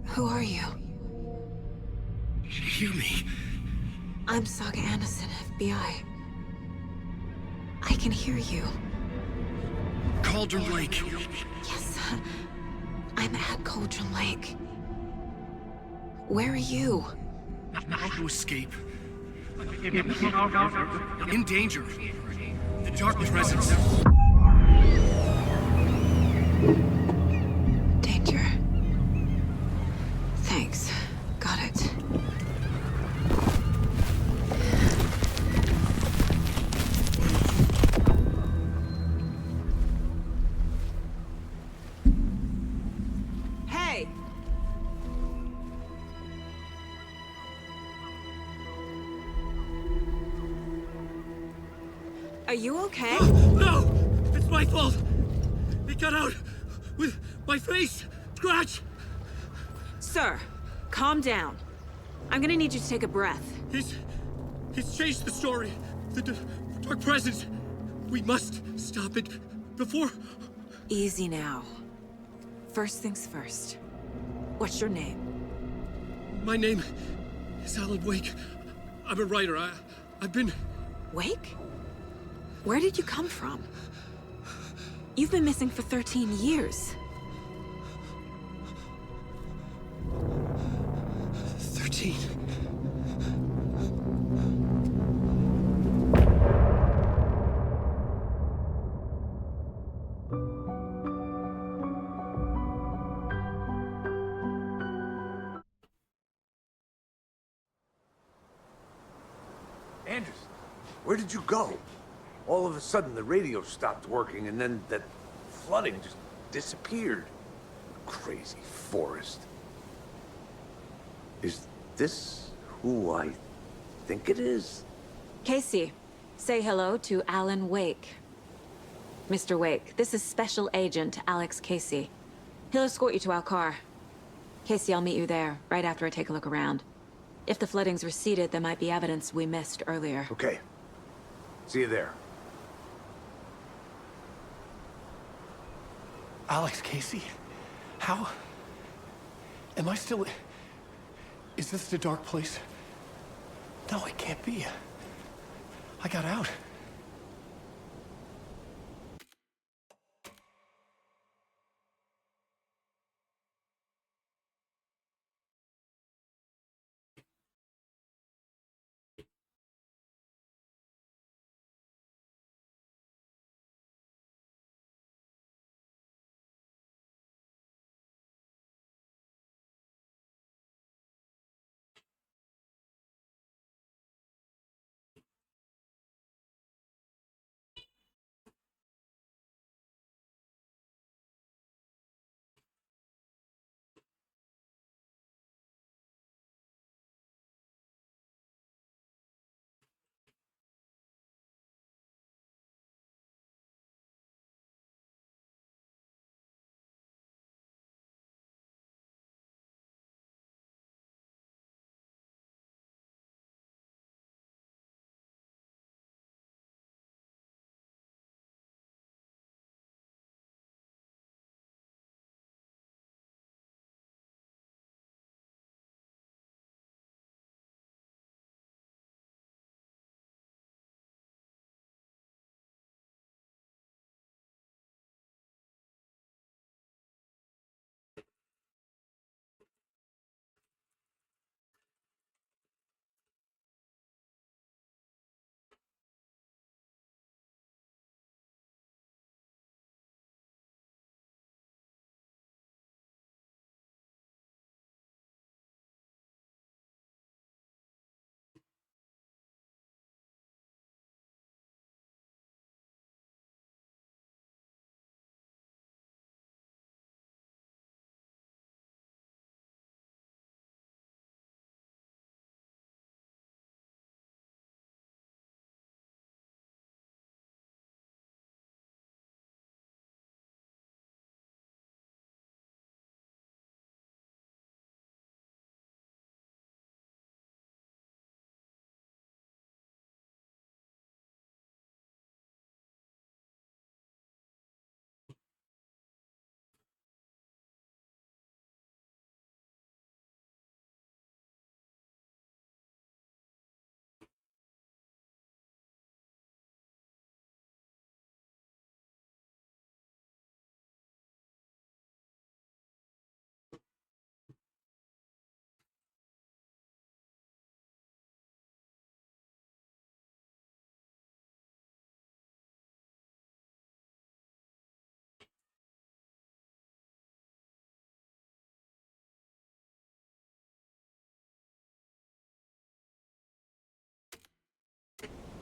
Who are you? Hear me. I'm Saga Anderson, FBI. I can hear you. Cauldron Lake. Yes, I'm at Cauldron Lake. Where are you? How to escape. In danger. The dark presence. Danger. Thanks. Got it. Hey! Are you okay? No! It's my fault! It got out with my face! Scratch! Sir, calm down. I'm gonna need you to take a breath. He's changed the story. The dark presence. We must stop it before... Easy now. First things first. What's your name? My name is Alan Wake. I'm a writer. I've been... Wake? Where did you come from? You've been missing for 13 years. 13. Anderson, where did you go? All of a sudden, the radio stopped working, and then that flooding just disappeared. Crazy forest. Is this who I think it is? Casey, say hello to Alan Wake. Mr. Wake, this is Special Agent Alex Casey. He'll escort you to our car. Casey, I'll meet you there, right after I take a look around. If the flooding's receded, there might be evidence we missed earlier. Okay. See you there. Alex Casey? How? Am I still... Is this the dark place? No, it can't be. I got out.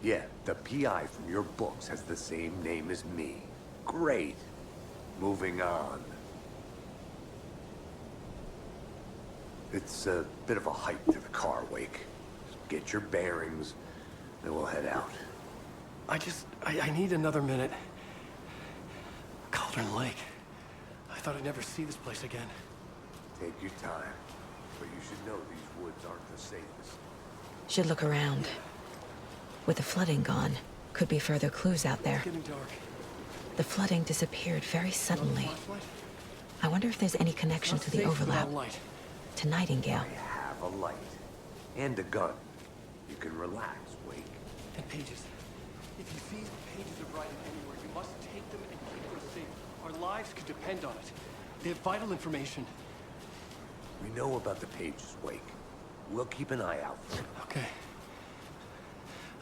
Yeah, the PI from your books has the same name as me. Great. Moving on. It's a bit of a hike to the car, Wake. Just get your bearings, then we'll head out. I need another minute. Cauldron Lake. I thought I'd never see this place again. Take your time. But you should know these woods aren't the safest. Should look around. With the flooding gone, could be further clues out there. It's getting dark. The flooding disappeared very suddenly. Flashlight? I wonder if there's any connection to the Safe overlap. without light. To Nightingale. I have a light. And a gun. You can relax, Wake. And pages. If you see the pages of writing anywhere, you must take them and keep them safe. Our lives could depend on it. They have vital information. We know about the pages, Wake. We'll keep an eye out for it. Okay.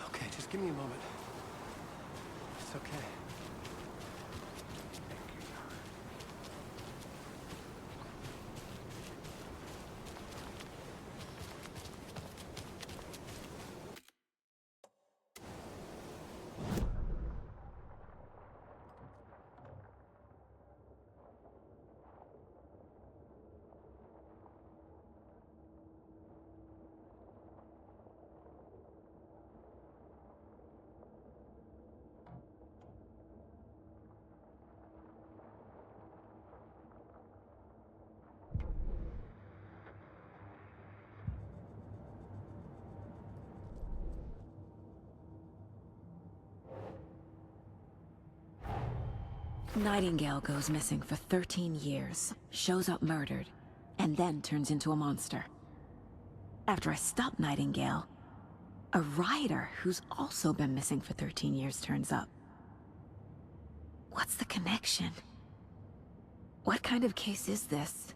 Okay, just give me a moment. It's okay. Nightingale goes missing for 13 years, shows up murdered, and then turns into a monster. After I stop Nightingale, a writer who's also been missing for 13 years turns up. What's the connection? What kind of case is this?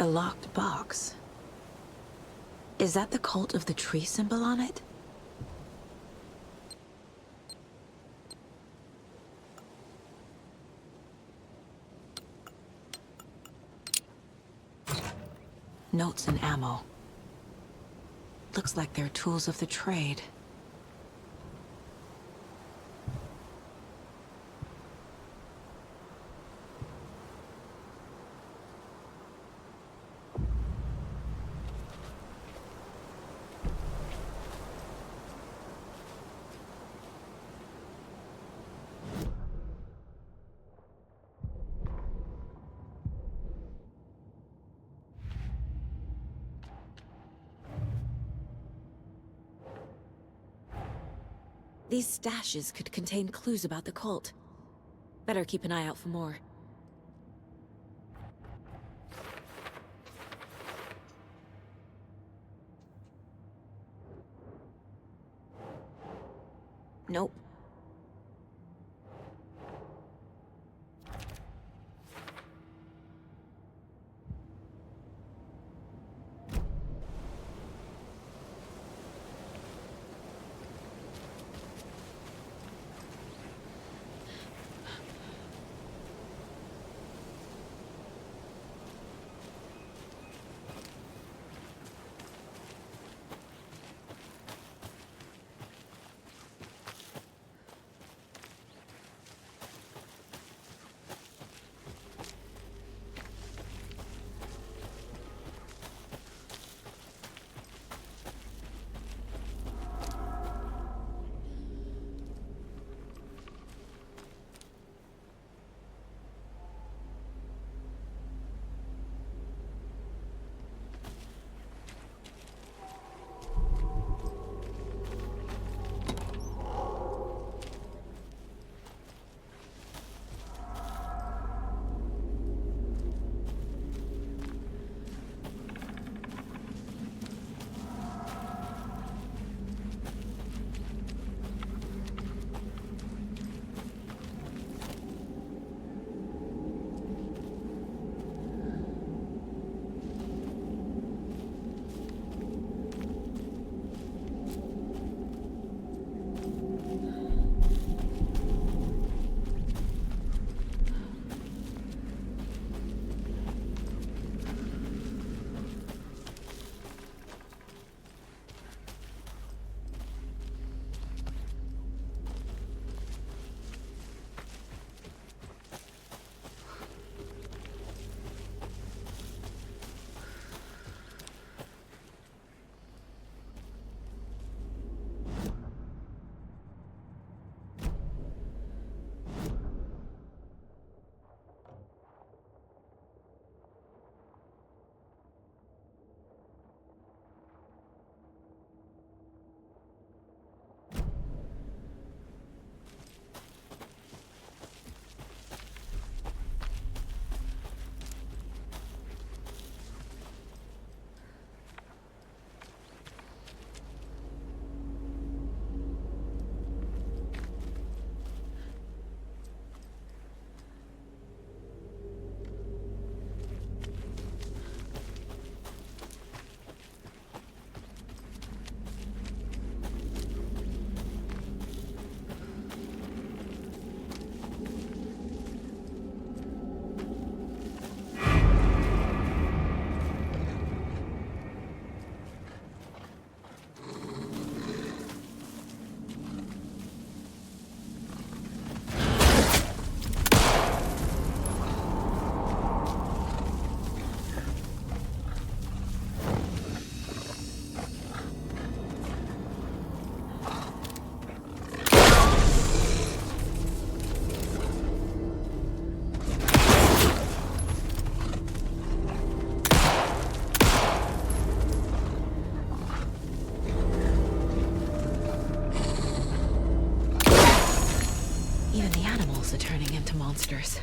A locked box. Is that the cult of the tree symbol on it? Notes and ammo. Looks like they're tools of the trade. These stashes could contain clues about the cult. Better keep an eye out for more. Nope. Are turning into monsters.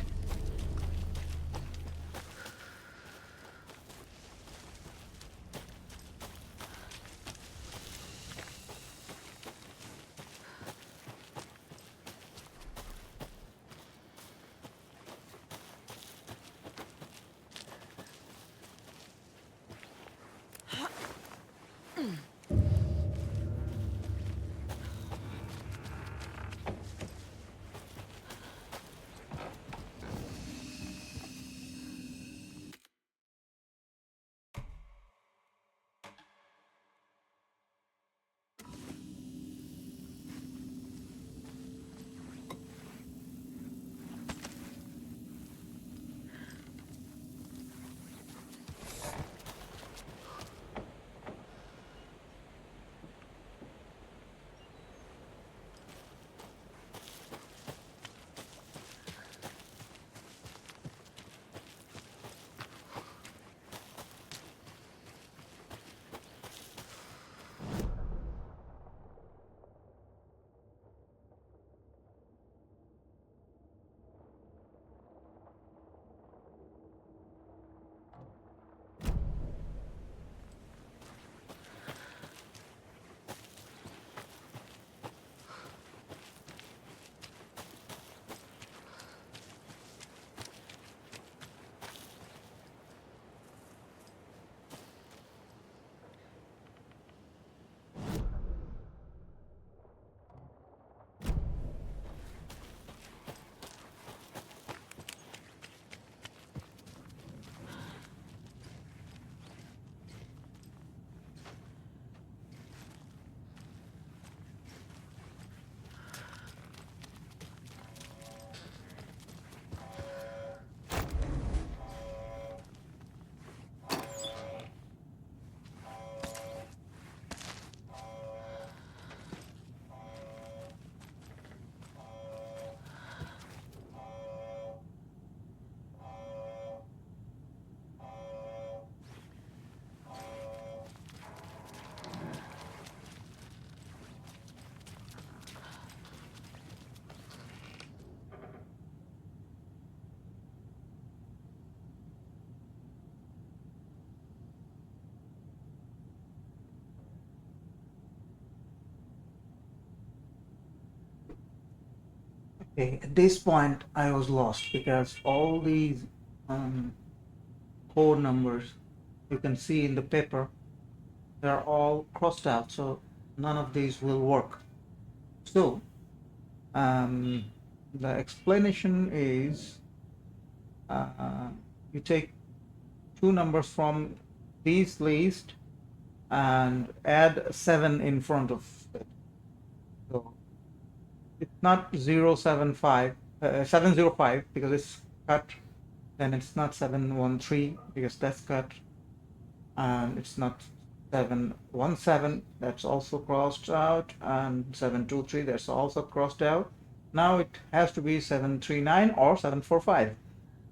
Okay, at this point I was lost because all these code numbers you can see in the paper, they're all crossed out, so none of these will work. So the explanation is you take two numbers from these list and add 7 in front of it. So it's not 075, 705 because it's cut. Then it's not 713 because that's cut. And it's not 717, that's also crossed out, and 723, that's also crossed out. Now it has to be 739 or 745.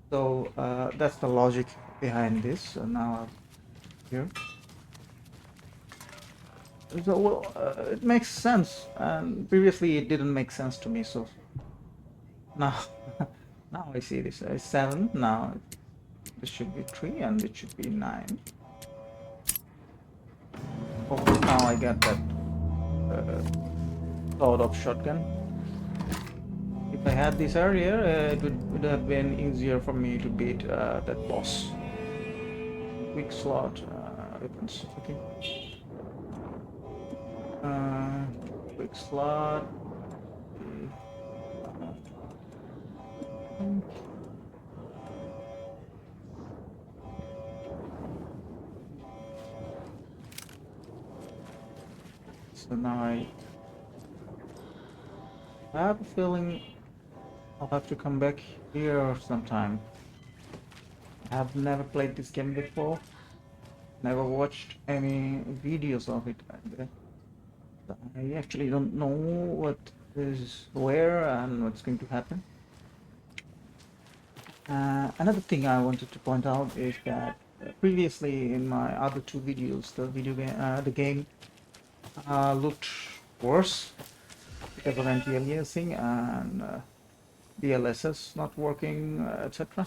So that's the logic behind this. So now here. So well, it makes sense, and previously it didn't make sense to me. So now, now I see this as 7. Now this should be 3, and it should be 9. Hopefully now I get that sort of shotgun. If I had this earlier, it would have been easier for me to beat that boss. Quick slot weapons. Okay. Quick slot. So now I have a feeling I'll have to come back here sometime. I have never played this game before. Never watched any videos of it. I actually don't know what is where and what's going to happen. Another thing I wanted to point out is that previously in my other two videos, the game looked worse because of anti-aliasing and DLSS not working, etc.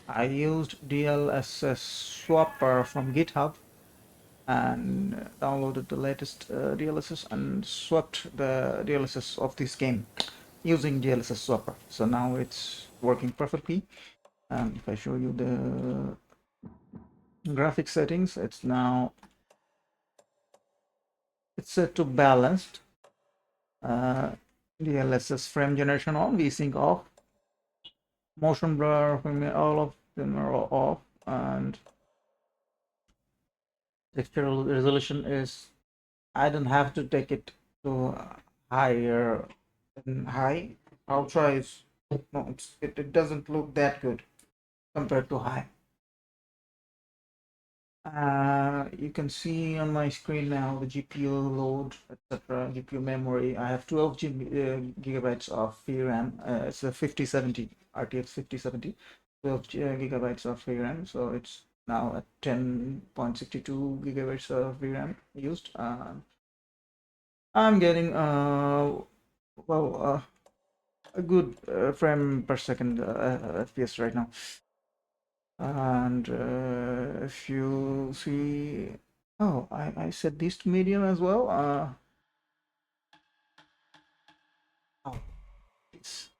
I used DLSS swapper from GitHub and downloaded the latest DLSS and swapped the DLSS of this game using DLSS swapper. So now it's working perfectly. If I show you the graphic settings, it's set to balanced. DLSS frame generation on, VSync off, motion blur, all of them are off, and textural resolution is, I don't have to take it to higher than high. Ultra is, no, it doesn't look that good compared to high. You can see on my screen now the GPU load, etc. GPU memory. I have 12 gigabytes of VRAM. It's a 5070 RTX 5070, 12 gigabytes of VRAM. So it's now at 10.62 gigabytes of VRAM used. I'm getting well a good frame per second FPS right now. And if you see, oh, I set this to medium as well. Oh, this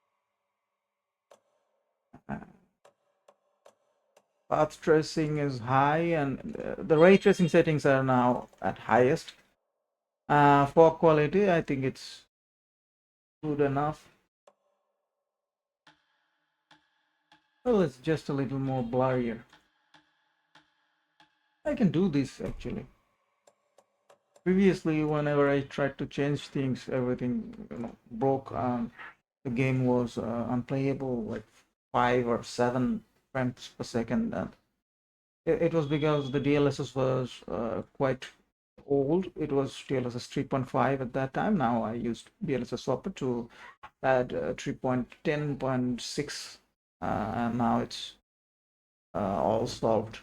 path tracing is high, and the ray tracing settings are now at highest. For quality, I think it's good enough. Well, it's just a little more blurrier. I can do this actually. Previously, whenever I tried to change things, everything broke. The game was unplayable, like 5 or 7 frames per second, and it was because the DLSS was quite old. It was DLSS 3.5 at that time. Now I used DLSS swapper to add 3.10.6, and now it's all solved.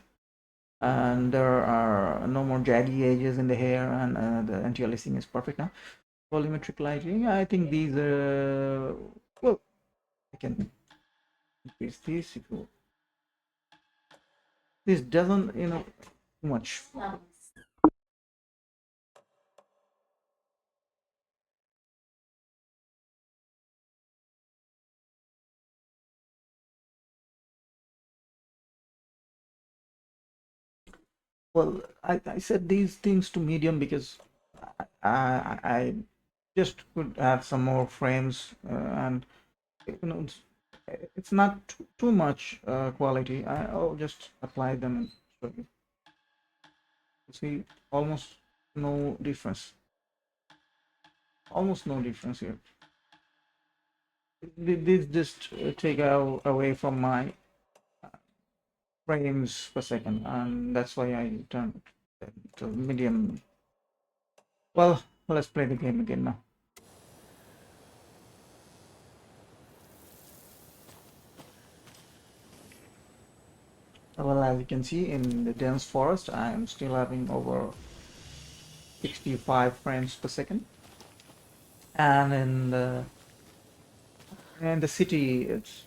And there are no more jaggy edges in the hair, and the anti-aliasing is perfect now. Volumetric lighting, I think these are, well, I can increase this if you, this doesn't, too much. Well, I set these things to medium because I just could have some more frames, and it's not too much quality. I'll just apply them and show you. See, almost no difference. Almost no difference here. This just take away from my frames per second, and that's why I turned it to medium. Well, let's play the game again now. Well, as you can see in the dense forest, I'm still having over 65 frames per second, and in the city it's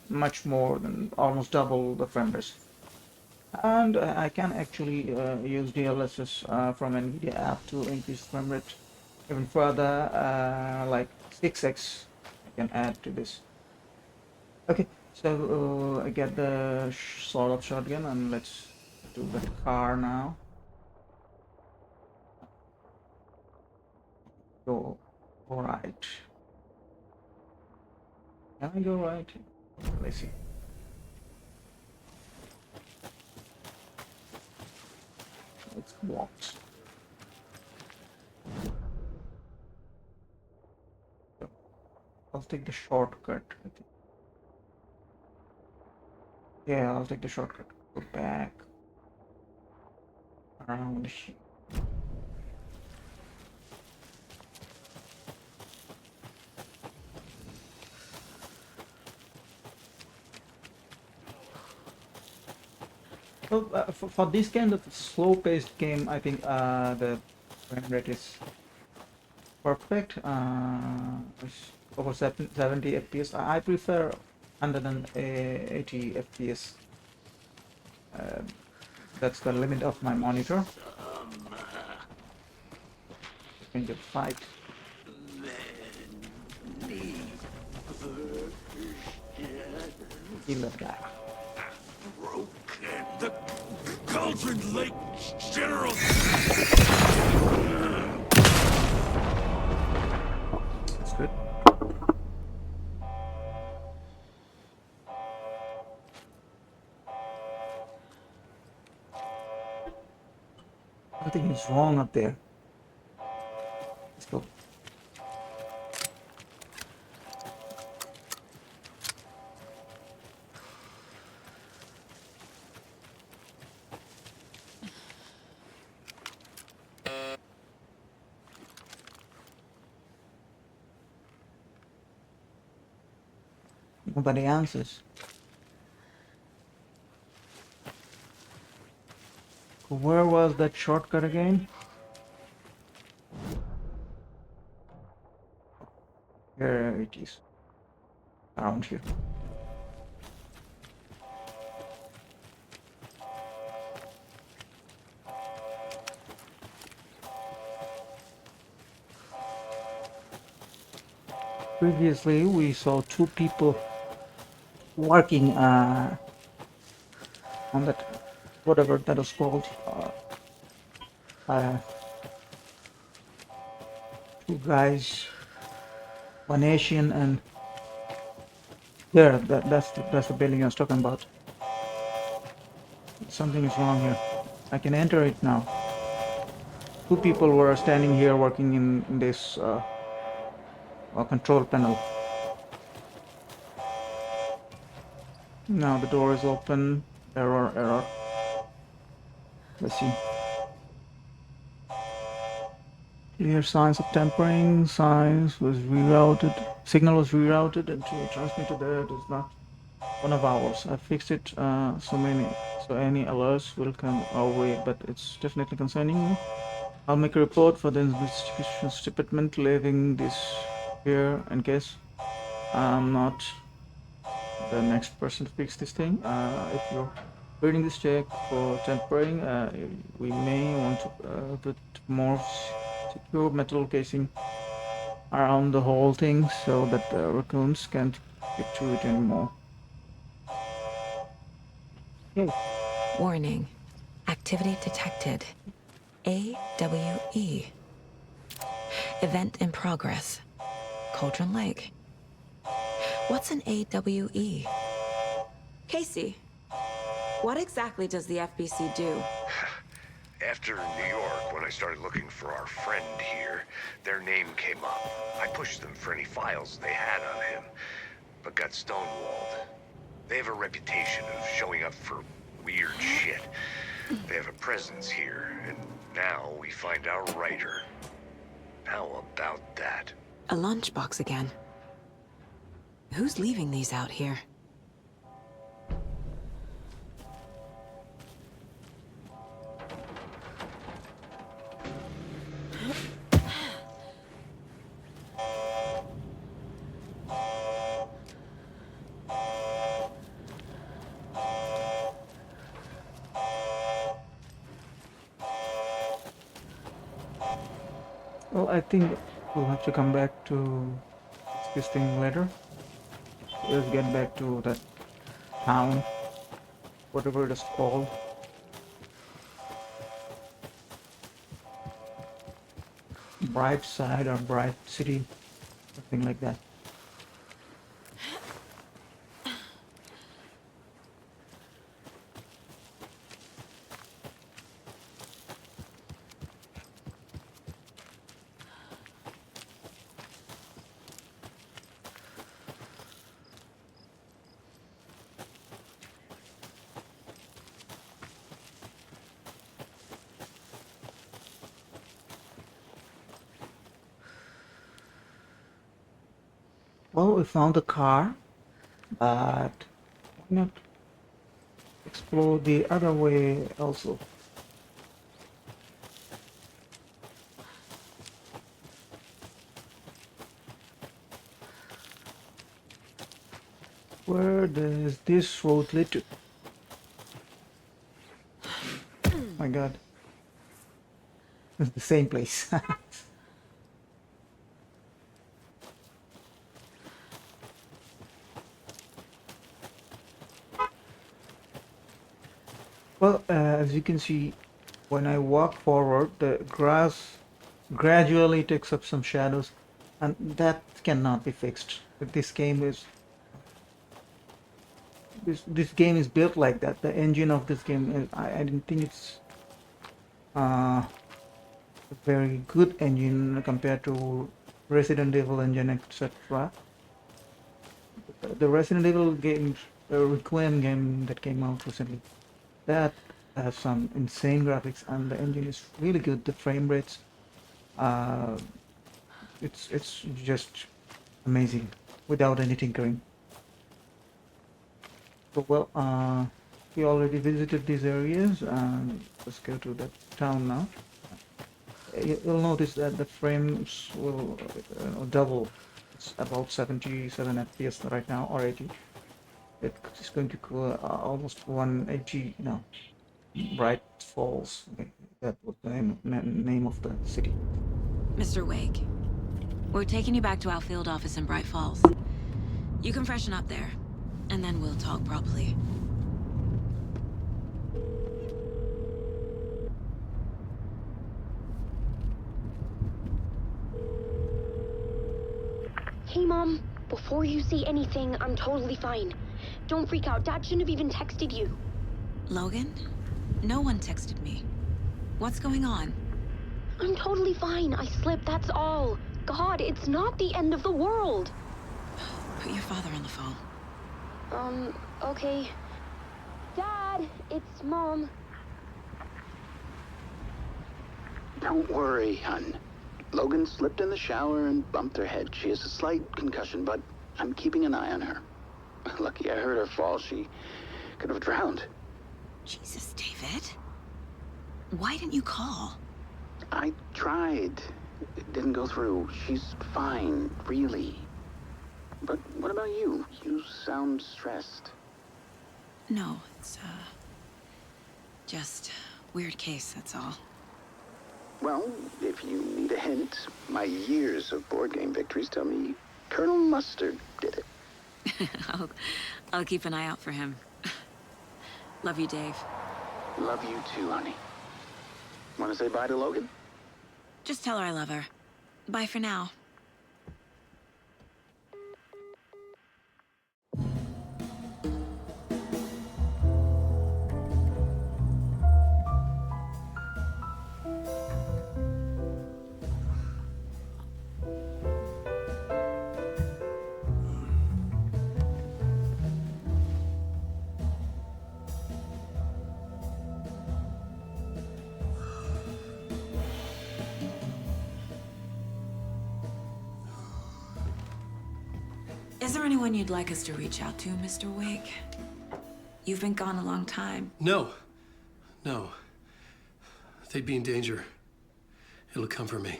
much more than almost double the frame rate. And I can actually use DLSS from NVIDIA app to increase frame rate even further, like 6x I can add to this. Okay, so I get the sort of shotgun, and let's do the car now. Go right. Can I go right? Let's see. It's blocked. So I'll take the shortcut, I think. Yeah, I'll take the shortcut. Go back around here. Well, for this kind of slow-paced game, I think the frame rate is perfect. It's over 70 FPS. I prefer 180 FPS. That's the limit of my monitor. In the fight. Kill that guy. The Cauldron Lake General! That's good. Something is wrong up there. Let's go. Nobody answers. Where was that shortcut again? Here it is. Around here. Previously, we saw two people working on that, whatever that was called. Two guys, one Asian, and there, that's the building I was talking about. Something is wrong here. I can enter it now. Two people were standing here working in this control panel. Now the door is open. Error. Let's see. Clear signs of tampering. Signs was rerouted. Signal was rerouted and to transmit to there. It is not one of ours. I fixed it. So any alerts will come our way, but it's definitely concerning me. I'll make a report for the investigation department, leaving this here in case I'm not the next person to fix this thing. If you're reading this check for tampering, we may want to put more secure metal casing around the whole thing so that the raccoons can't get to it anymore. Okay. Warning. Activity detected. AWE. Event in progress. Cauldron Lake. What's an AWE? Casey, what exactly does the FBC do? After New York, when I started looking for our friend here, their name came up. I pushed them for any files they had on him, but got stonewalled. They have a reputation of showing up for weird shit. They have a presence here, and now we find our writer. How about that? A lunchbox again. Who's leaving these out here? Well, I think we'll have to come back to this thing later. Let's get back to that town, whatever it is called. Bright Side or Bright City, something like that. Well, we found the car, but why not explore the other way also? Where does this road lead to? My God, it's the same place. Well, as you can see, when I walk forward, the grass gradually takes up some shadows, and that cannot be fixed. But this game is built like that. The engine of this game, I didn't think it's a very good engine compared to Resident Evil engine, etc. The Resident Evil game, Requiem game that came out recently, that has some insane graphics, and the engine is really good. The frame rates, uh, it's just amazing without any tinkering. So well, we already visited these areas, and let's go to the town now. You'll notice that the frames will double. It's about 77 FPS right now, or 80. It's going to go almost 180 now. Bright Falls. Okay, that was the name of the city. Mr. Wake, we're taking you back to our field office in Bright Falls. You can freshen up there, and then we'll talk properly. Hey, Mom. Before you say anything, I'm totally fine. Don't freak out. Dad shouldn't have even texted you. Logan? No one texted me. What's going on? I'm totally fine. I slipped, that's all. God, it's not the end of the world. Put your father on the phone. Okay. Dad, it's Mom. Don't worry, hon. Logan slipped in the shower and bumped her head. She has a slight concussion, but I'm keeping an eye on her. Lucky I heard her fall. She could have drowned. Jesus, David. Why didn't you call? I tried. It didn't go through. She's fine, really. But what about you? You sound stressed. No, it's, just weird case, that's all. Well, if you need a hint, my years of board game victories tell me Colonel Mustard did it. I'll keep an eye out for him. Love you, Dave. Love you too, honey. Want to say bye to Logan? Just tell her I love her. Bye for now. Is there anyone you'd like us to reach out to, Mr. Wake? You've been gone a long time. No. No. They'd be in danger. It'll come for me.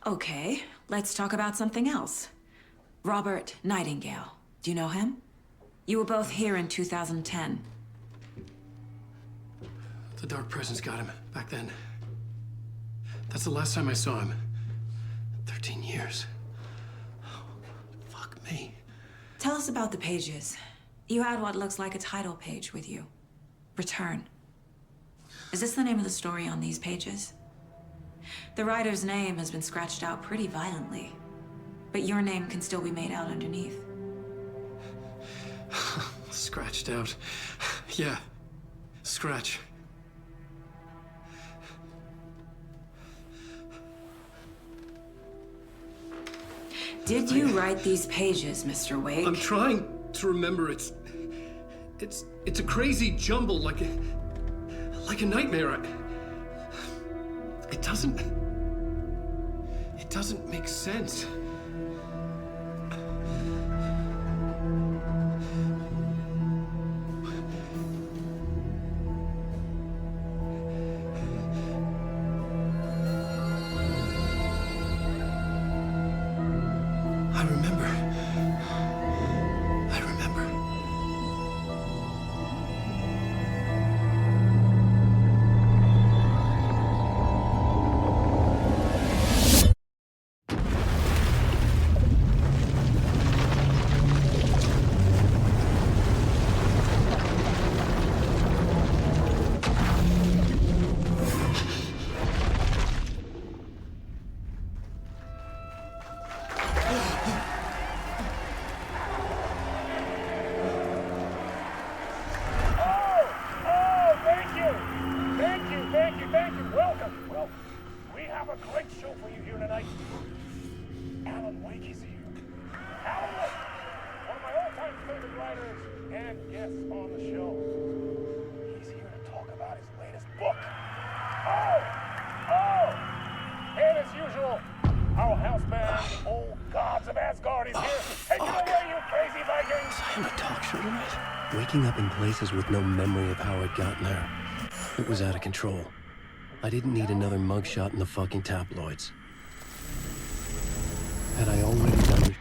Okay, let's talk about something else. Robert Nightingale. Do you know him? You were both here in 2010. The Dark Presence got him back then. That's the last time I saw him. 13 years. Oh, fuck me. Tell us about the pages. You had what looks like a title page with you. Return. Is this the name of the story on these pages? The writer's name has been scratched out pretty violently, but your name can still be made out underneath. Scratched out. Yeah. Scratch. Did you write these pages, Mr. Wake? I'm trying to remember. It's a crazy jumble, like a nightmare. It doesn't make sense. I remember. Waking up in places with no memory of how I'd gotten there. It was out of control. I didn't need another mugshot in the fucking tabloids. Had I already done it?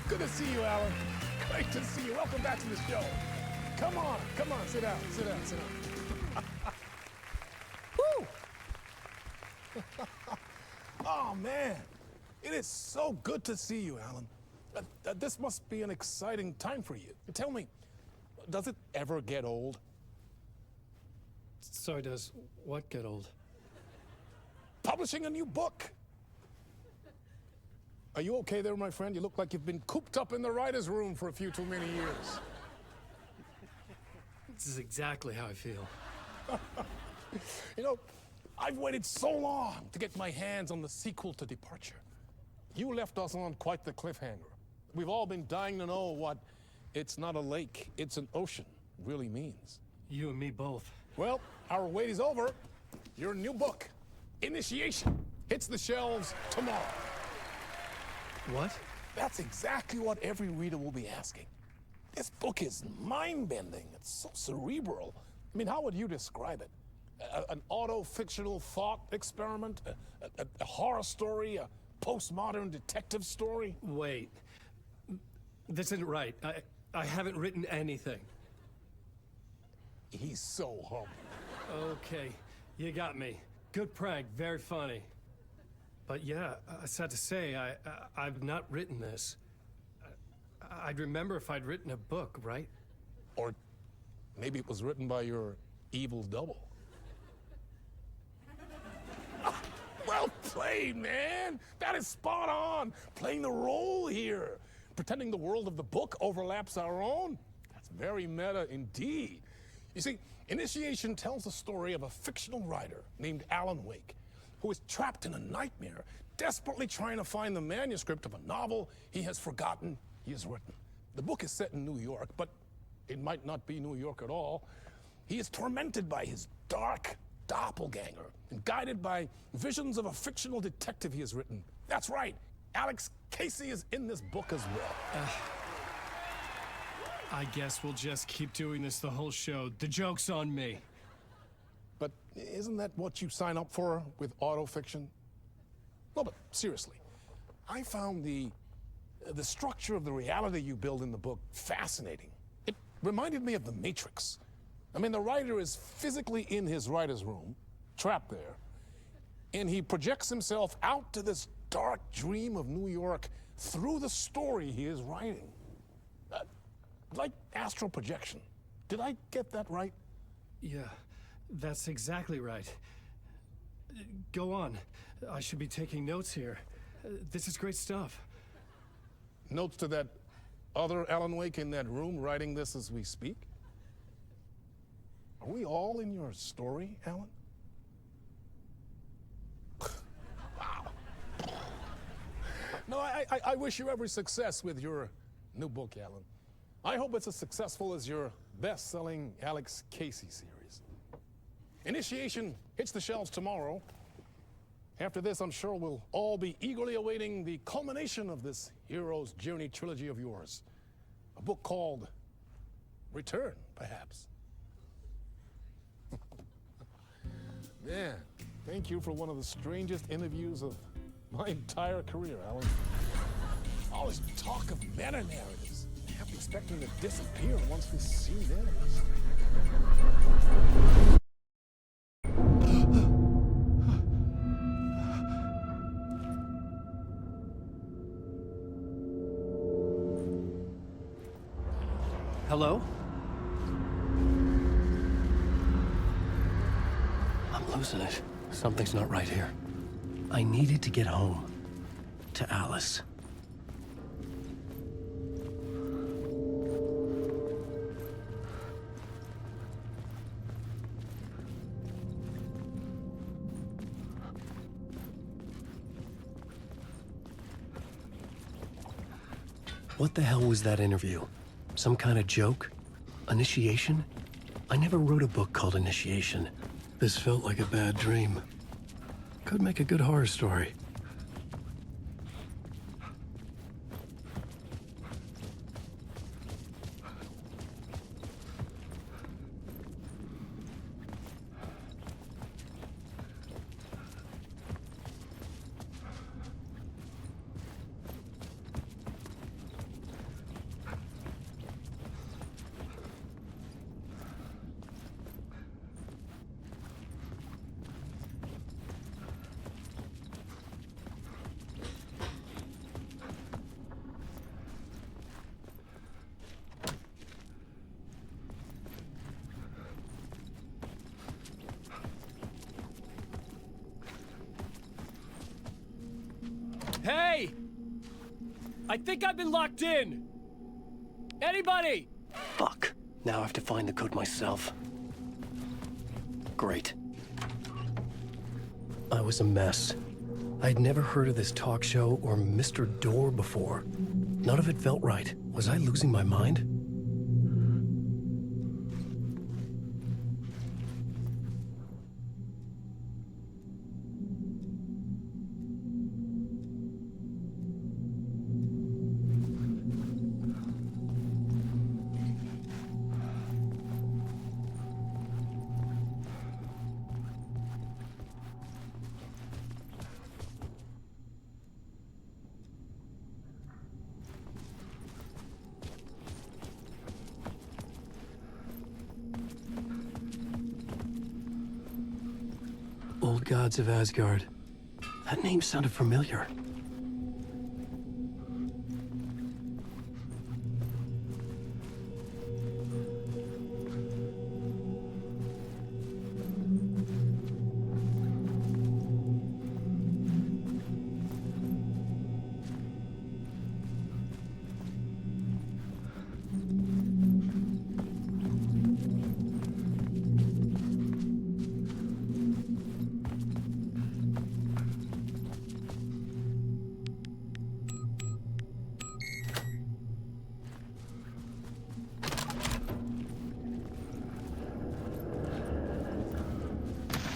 Good to see you, Alan. Great to see you. Welcome back to the show. Come on, sit down. Woo! Oh, man. It is so good to see you, Alan. This must be an exciting time for you. Tell me, does it ever get old? So does what get old? Publishing a new book. Are you okay there, my friend? You look like you've been cooped up in the writer's room for a few too many years. This is exactly how I feel. You know, I've waited so long to get my hands on the sequel to Departure. You left us on quite the cliffhanger. We've all been dying to know what "it's not a lake, it's an ocean" really means. You and me both. Well, our wait is over. Your new book, Initiation, hits the shelves tomorrow. What? That's exactly what every reader will be asking. This book is mind-bending. It's so cerebral. I mean, how would you describe it? An auto-fictional thought experiment? A horror story? A postmodern detective story? Wait. This isn't right. I haven't written anything. He's so humble. Okay, you got me. Good prank, very funny. But yeah, sad to say, I've not written this. I'd remember if I'd written a book, right? Or maybe it was written by your evil double. Well played, man! That is spot on! Playing the role here. Pretending the world of the book overlaps our own. That's very meta indeed. You see, Initiation tells the story of a fictional writer named Alan Wake, who is trapped in a nightmare, desperately trying to find the manuscript of a novel he has forgotten he has written. The book is set in New York, but it might not be New York at all. He is tormented by his dark doppelganger and guided by visions of a fictional detective he has written. That's right, Alex Casey is in this book as well. I guess we'll just keep doing this the whole show. The joke's on me. But isn't that what you sign up for with autofiction? No, but seriously, I found the structure of the reality you build in the book fascinating. It reminded me of The Matrix. I mean, the writer is physically in his writer's room, trapped there, and he projects himself out to this dark dream of New York through the story he is writing. Like astral projection. Did I get that right? Yeah, that's exactly right. Go on. I should be taking notes here. This is great stuff. Notes to that other Alan Wake in that room writing this as we speak? Are we all in your story, Alan? Wow. No, I wish you every success with your new book, Alan. I hope it's as successful as your best-selling Alex Casey series. Initiation hits the shelves tomorrow. After this, I'm sure we'll all be eagerly awaiting the culmination of this hero's journey trilogy of yours. A book called Return, perhaps. Man, thank you for one of the strangest interviews of my entire career, Alan. All this talk of meta-narratives. I have to expect them to disappear once this scene ends. Hello? I'm losing it. Something's not right here. I needed to get home. To Alice. What the hell was that interview? Some kind of joke? Initiation? I never wrote a book called Initiation. This felt like a bad dream. Could make a good horror story. Hey! I think I've been locked in! Anybody? Fuck. Now I have to find the code myself. Great. I was a mess. I'd never heard of this talk show or Mr. Door before. None of it felt right. Was I losing my mind? Old gods of Asgard. That name sounded familiar.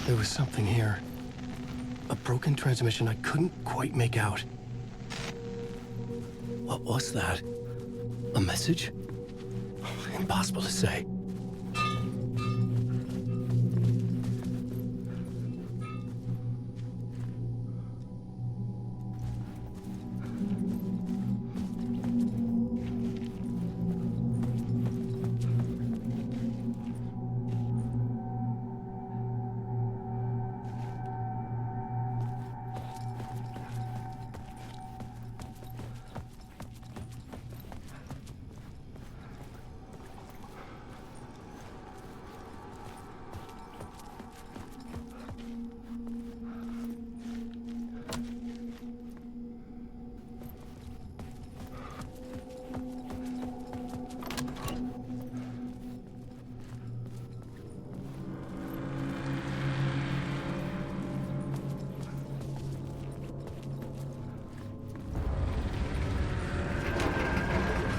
There was something here. A broken transmission I couldn't quite make out. What was that? A message? Impossible to say.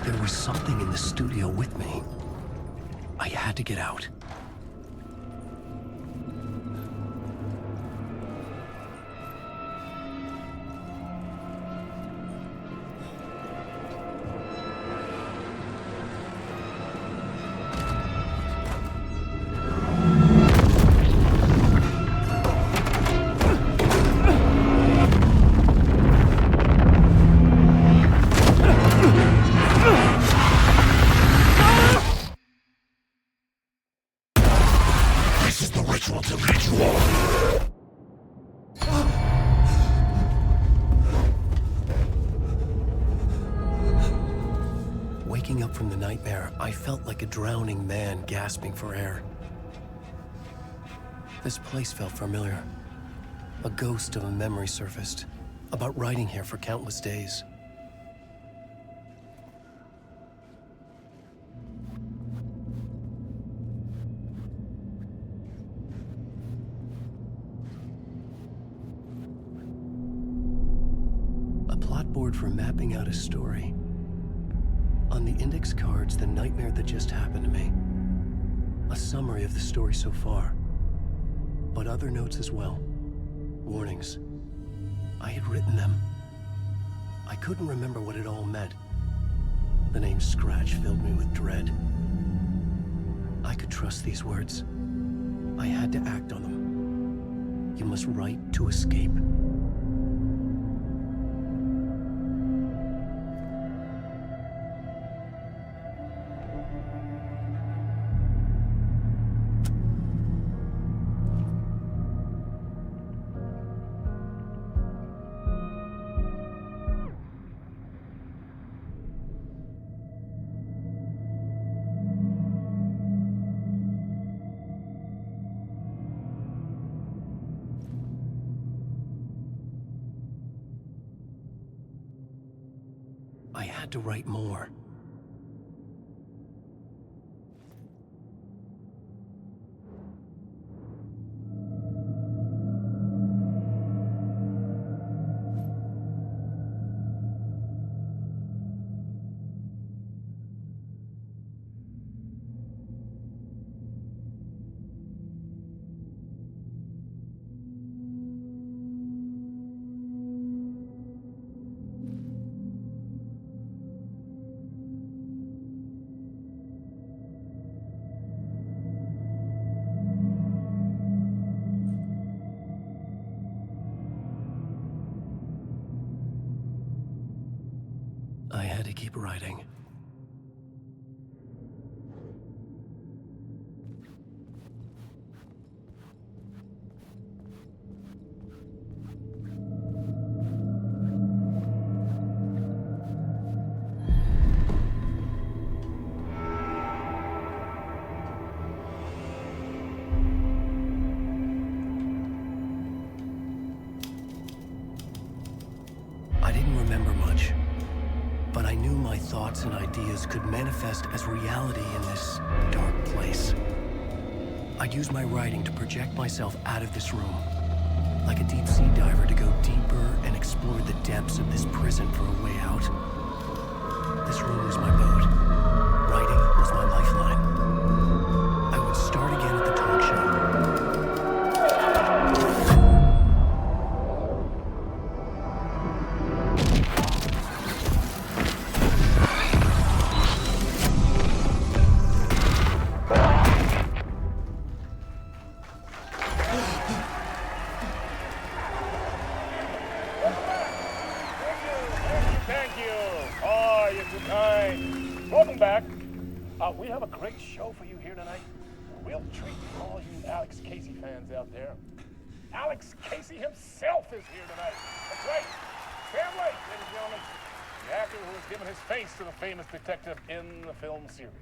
There was something in the studio with me. I had to get out. Waking up from the nightmare, I felt like a drowning man gasping for air. This place felt familiar. A ghost of a memory surfaced, about riding here for countless days. A plot board for mapping out a story. On the index cards, the nightmare that just happened to me. A summary of the story so far. But other notes as well. Warnings. I had written them. I couldn't remember what it all meant. The name Scratch filled me with dread. I could trust these words. I had to act on them. You must write to escape. I had to write more. I had to keep writing. knew my thoughts and ideas could manifest as reality in this dark place. I'd use my writing to project myself out of this room, like a deep sea diver to go deeper and explore the depths of this prison for a way out. This room was my boat. Writing was my lifeline. I would start again at the talk show. Thank you. Oh, you're too kind. Welcome back. We have a great show for you here tonight. A real treat for all you Alex Casey fans out there. Alex Casey himself is here tonight. That's right. Sam Lake, ladies and gentlemen. The actor who has given his face to the famous detective in the film series.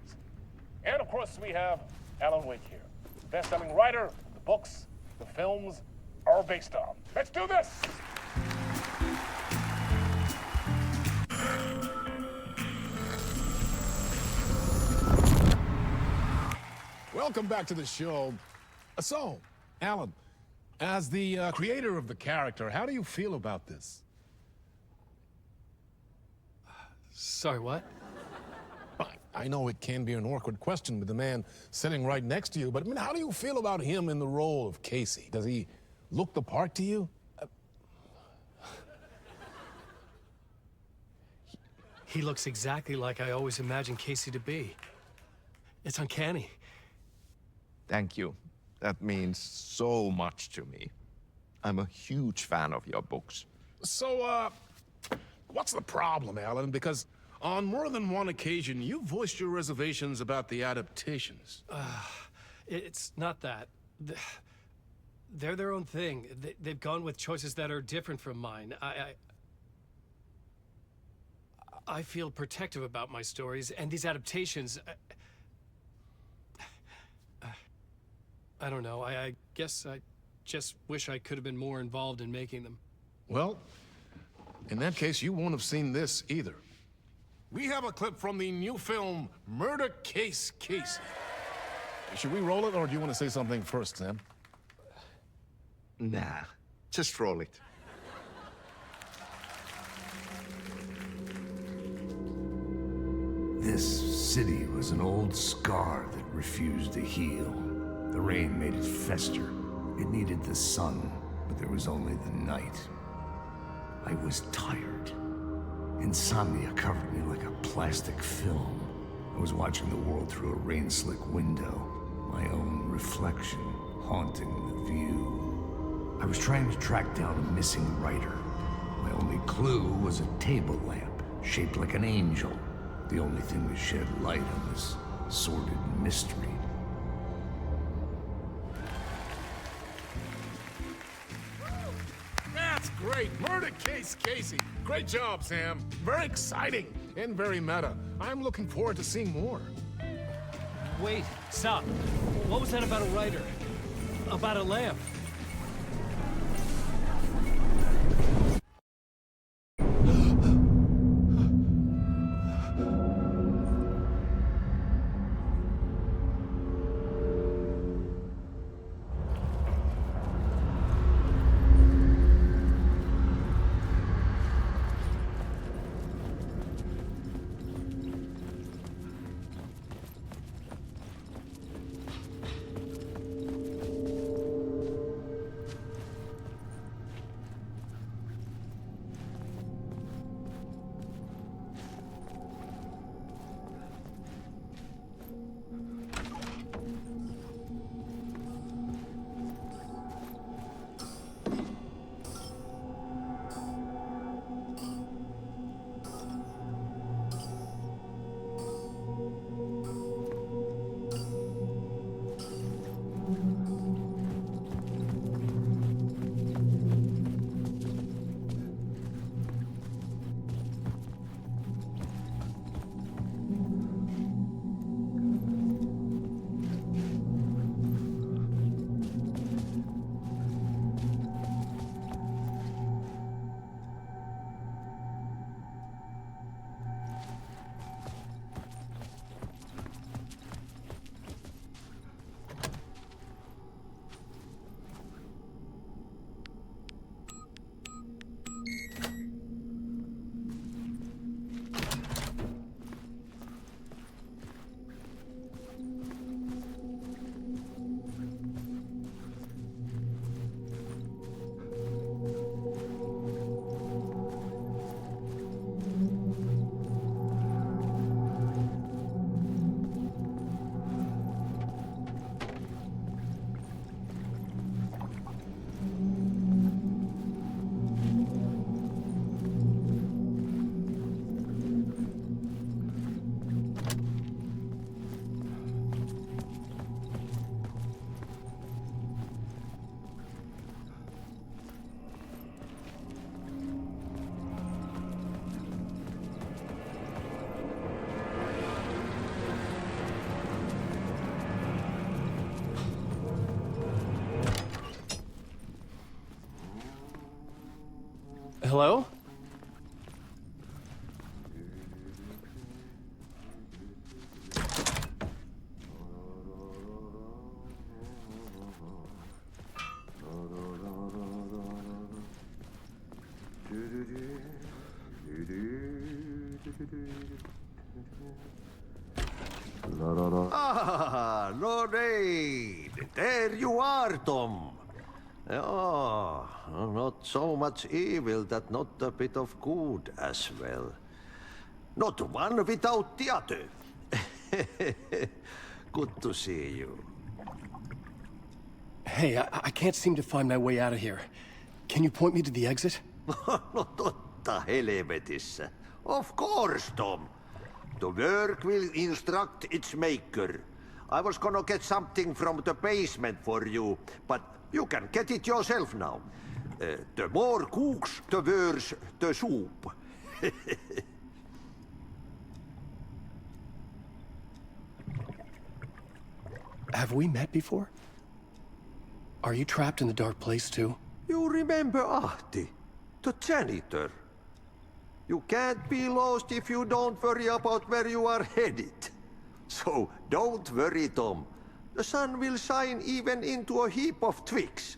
And of course, we have Alan Wake here. Best-selling writer, the books, the films are based on. Let's do this! Welcome back to the show. So, Alan, as the creator of the character, how do you feel about this? Sorry, what? I know it can be an awkward question with the man sitting right next to you, but I mean, how do you feel about him in the role of Casey? Does he look the part to you? He looks exactly like I always imagined Casey to be. It's uncanny. Thank you. That means so much to me. I'm a huge fan of your books. So, what's the problem, Alan? Because on more than one occasion, you voiced your reservations about the adaptations. It's not that. They're their own thing. They've gone with choices that are different from mine. I feel protective about my stories, and these adaptations... I don't know. I guess I just wish I could have been more involved in making them. Well, in that case, you won't have seen this either. We have a clip from the new film, Murder Case Casey. Should we roll it, or do you want to say something first, Sam? Nah, just roll it. This city was an old scar that refused to heal. The rain made it fester. It needed the sun, but there was only the night. I was tired. Insomnia covered me like a plastic film. I was watching the world through a rain-slick window, my own reflection haunting the view. I was trying to track down a missing writer. My only clue was a table lamp, shaped like an angel. The only thing to shed light on this sordid mystery. That's great. Murder Case Casey. Great job, Sam. Very exciting and very meta. I'm looking forward to seeing more. Wait, stop. What was that about a writer? About a lamp? Hello? Ah, Lorraine! There you are, Tom. Oh, not so much evil that not a bit of good as well. Not one without the other. Good to see you. Hey, I can't seem to find my way out of here. Can you point me to the exit? No totta helvetissä. Of course, Tom. The work will instruct its maker. I was gonna get something from the basement for you, but you can get it yourself now. The more cooks, the worse the soup. Have we met before? Are you trapped in the dark place too? You remember Ahti, the janitor. You can't be lost if you don't worry about where you are headed. So don't worry, Tom. The sun will shine even into a heap of twigs.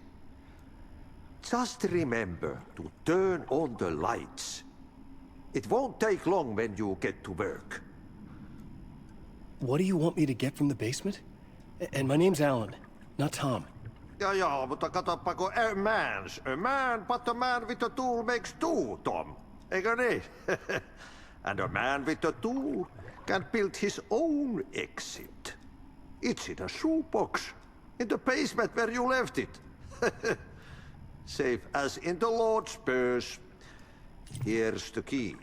Just remember to turn on the lights. It won't take long when you get to work. What do you want me to get from the basement? And my name's Alan, not Tom. Ja, mutta katoppa kun a man, but a man with a tool makes two, Tom. Eikö niin? And a man with a tool can build his own exit. It's in a shoebox, in the basement where you left it. Safe as in the Lord's purse. Here's the key.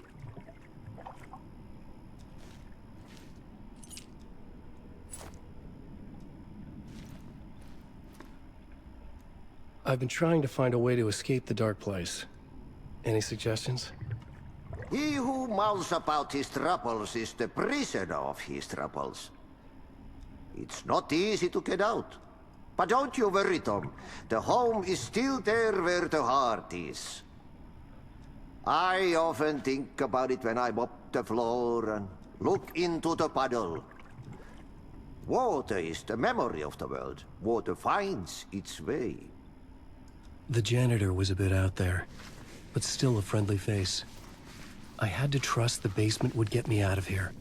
I've been trying to find a way to escape the dark place. Any suggestions? He who mouths about his troubles is the prisoner of his troubles. It's not easy to get out. But don't you worry, Tom. The home is still there where the heart is. I often think about it when I mop the floor and look into the puddle. Water is the memory of the world. Water finds its way. The janitor was a bit out there, but still a friendly face. I had to trust the basement would get me out of here.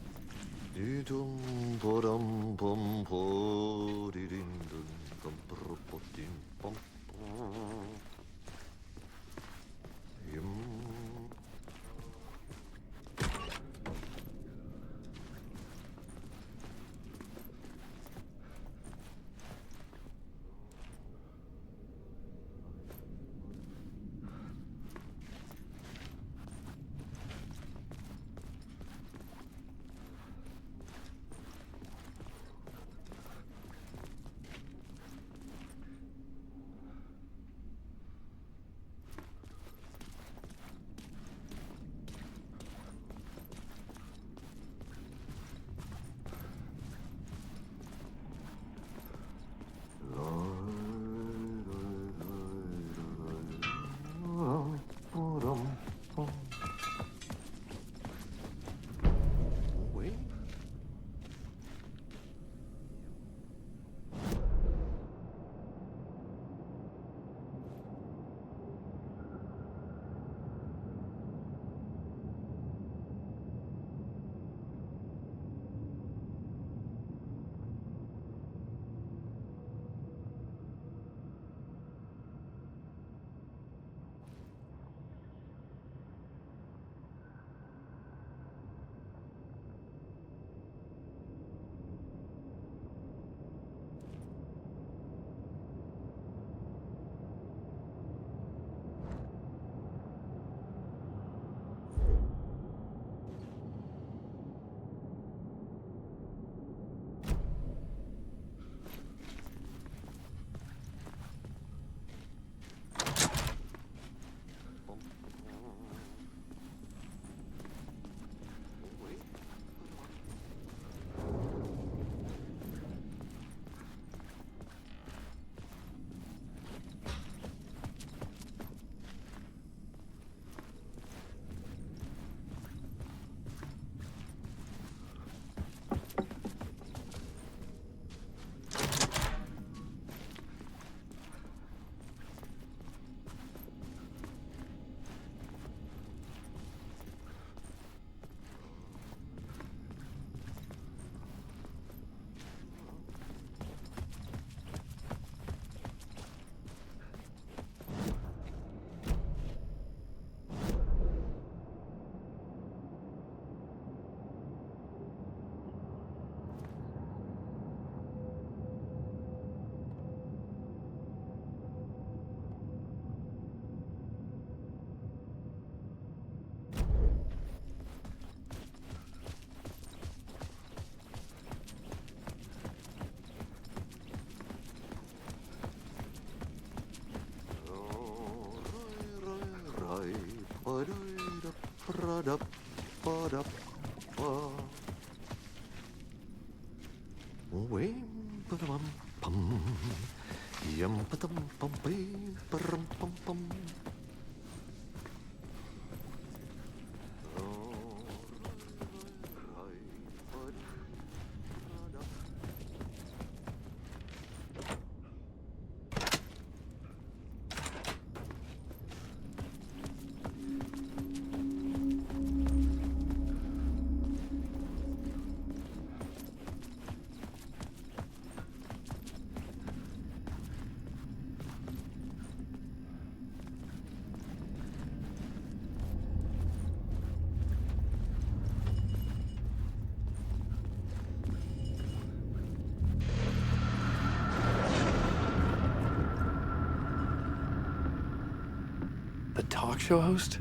The talk show host?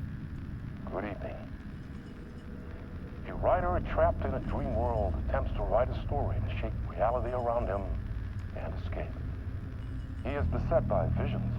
Good evening. A writer trapped in a dream world attempts to write a story to shape reality around him and escape. He is beset by visions.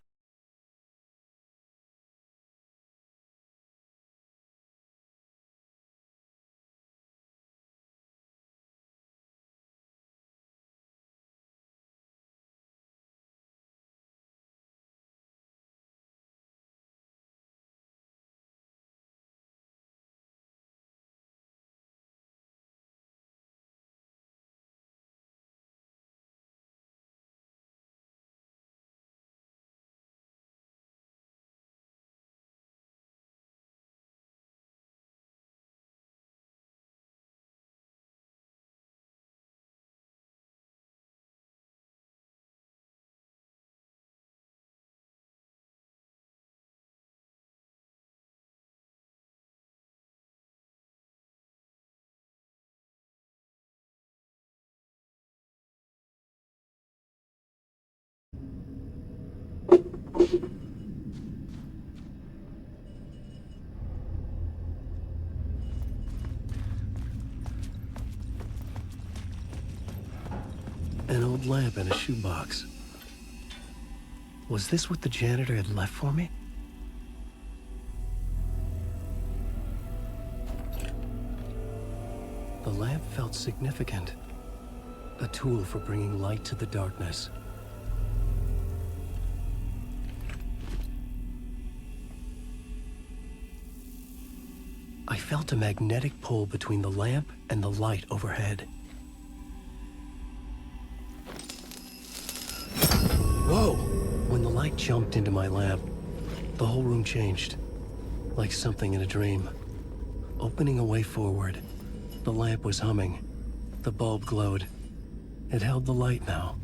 An old lamp in a shoebox. Was this what the janitor had left for me? The lamp felt significant. A tool for bringing light to the darkness. I felt a magnetic pull between the lamp and the light overhead. Whoa! When the light jumped into my lamp, the whole room changed, like something in a dream. Opening a way forward, the lamp was humming. The bulb glowed. It held the light now.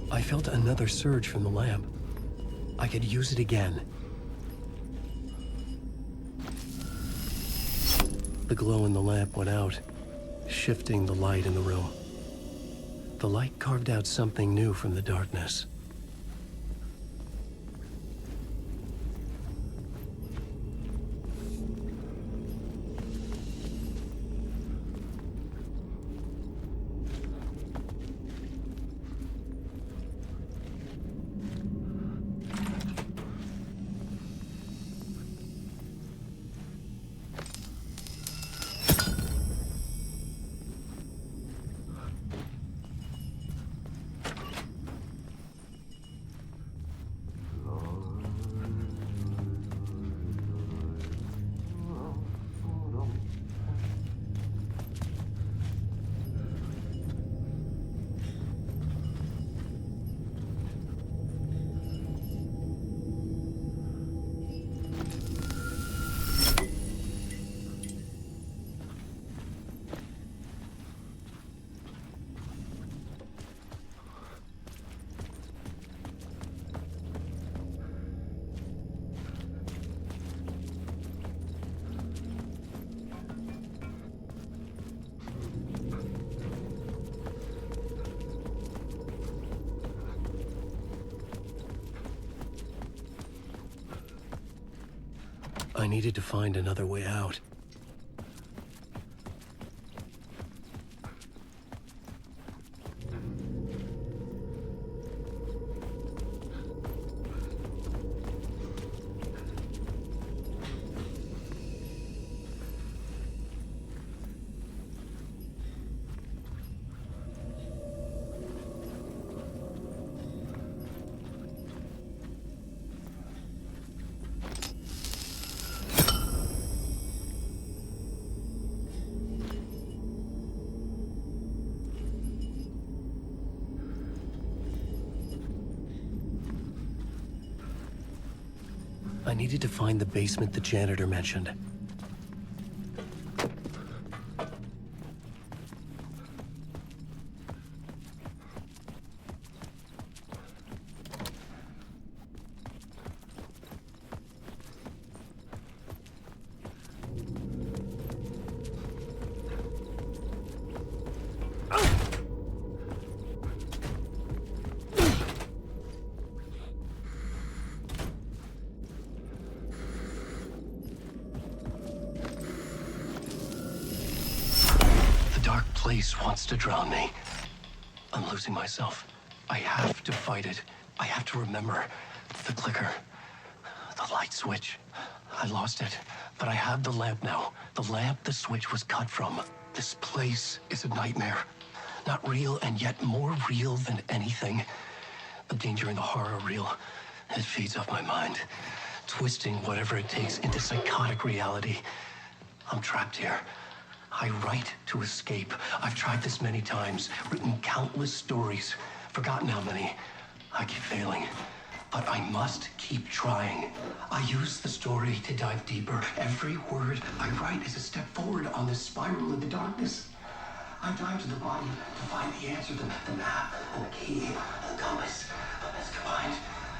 I felt another surge from the lamp. I could use it again. The glow in the lamp went out, shifting the light in the room. The light carved out something new from the darkness. I needed to find another way out. I needed to find the basement the janitor mentioned. Place wants to drown me. I'm losing myself. I have to fight it. I have to remember the clicker, the light switch. I lost it, but I have the lamp now. The lamp the switch was cut from. This place is a nightmare. Not real, and yet more real than anything. The danger and the horror are real. It feeds off my mind, twisting whatever it takes into psychotic reality. I'm trapped here. I write to escape. I've tried this many times, written countless stories, forgotten how many. I keep failing, but I must keep trying. I use the story to dive deeper. Every word I write is a step forward on this spiral in the darkness. I dive to the body to find the answer, the map, and the key, and the compass. It's combined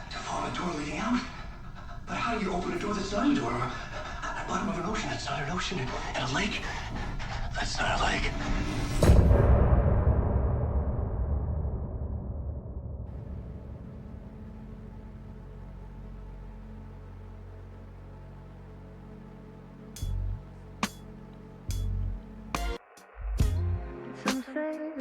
to form a door leading out. But how do you open a door that's not a door? At the bottom of an ocean that's not an ocean, and a lake that's not a lake. Some say